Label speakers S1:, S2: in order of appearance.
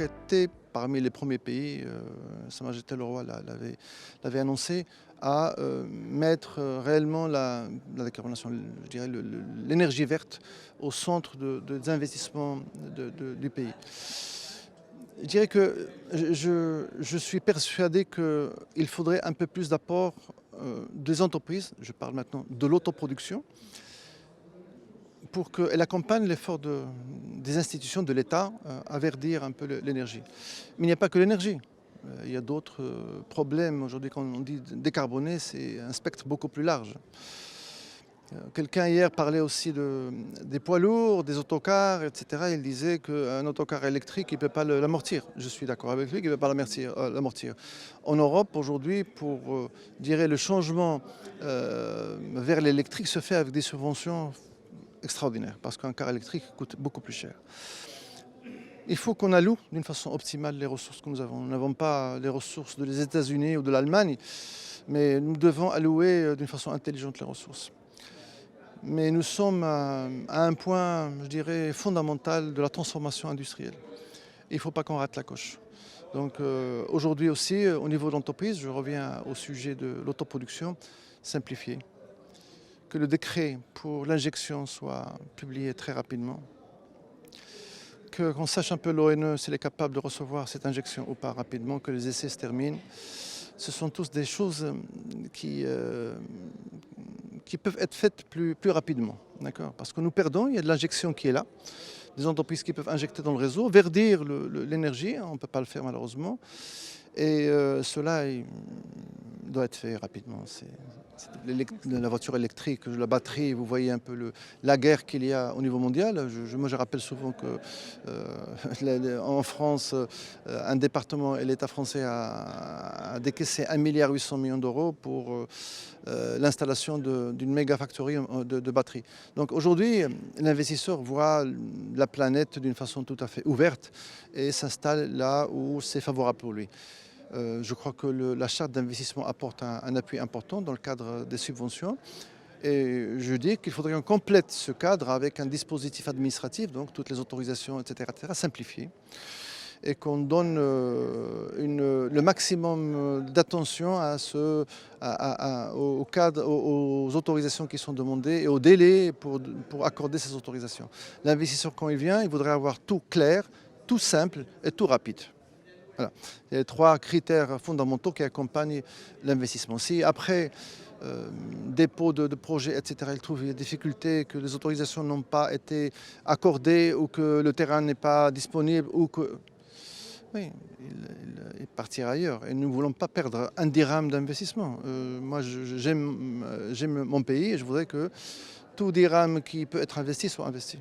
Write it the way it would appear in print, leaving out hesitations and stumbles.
S1: était parmi les premiers pays, Sa Majesté le Roi l'avait annoncé, à mettre réellement la décarbonation, je dirais l'énergie verte au centre des investissements du pays. Je dirais que je suis persuadé qu'il faudrait un peu plus d'apport des entreprises, je parle maintenant de l'autoproduction, pour qu'elle accompagne l'effort des institutions, de l'État, à verdir un peu l'énergie. Mais il n'y a pas que l'énergie. Il y a d'autres problèmes. Aujourd'hui, quand on dit décarboner, c'est un spectre beaucoup plus large. Quelqu'un hier parlait aussi des poids lourds, des autocars, etc. Il disait qu'un autocar électrique, il ne peut pas l'amortir. Je suis d'accord avec lui qu'il ne peut pas l'amortir. En Europe, aujourd'hui, pour le changement vers l'électrique se fait avec des subventions extraordinaires, parce qu'un car électrique coûte beaucoup plus cher. Il faut qu'on alloue d'une façon optimale les ressources que nous avons. Nous n'avons pas les ressources des États-Unis ou de l'Allemagne, mais nous devons allouer d'une façon intelligente les ressources. Mais nous sommes à un point, je dirais, fondamental de la transformation industrielle. Il ne faut pas qu'on rate la coche. Donc aujourd'hui aussi, au niveau de l'entreprise, je reviens au sujet de l'autoproduction, simplifier. Que le décret pour l'injection soit publié très rapidement. Qu'on sache un peu l'ONE s'il est capable de recevoir cette injection ou pas rapidement, que les essais se terminent. Ce sont tous des choses qui peuvent être faites plus rapidement. Parce que nous perdons, il y a de l'injection qui est là, des entreprises qui peuvent injecter dans le réseau, verdir l'énergie, on ne peut pas le faire malheureusement. Et cela doit être fait rapidement. La voiture électrique, la batterie, vous voyez un peu la guerre qu'il y a au niveau mondial. Moi, je rappelle souvent qu'en France, un département et l'État français a décaissé 1,8 milliard d'euros pour l'installation d'une méga factory de batteries. Donc aujourd'hui, l'investisseur voit la planète d'une façon tout à fait ouverte et s'installe là où c'est favorable pour lui. Je crois que la charte d'investissement apporte un appui important dans le cadre des subventions. Et je dis qu'il faudrait qu'on complète ce cadre avec un dispositif administratif, donc toutes les autorisations, etc., simplifiées. Et qu'on donne le maximum d'attention aux autorisations qui sont demandées et aux délais pour accorder ces autorisations. L'investisseur, quand il vient, il voudrait avoir tout clair, tout simple et tout rapide. Voilà. Il y a les 3 critères fondamentaux qui accompagnent l'investissement. Si après dépôt de projets, etc., il trouve des difficultés, que les autorisations n'ont pas été accordées ou que le terrain n'est pas disponible, oui, il partira ailleurs. Et nous ne voulons pas perdre un dirham d'investissement. Moi, j'aime mon pays et je voudrais que tout dirham qui peut être investi soit investi.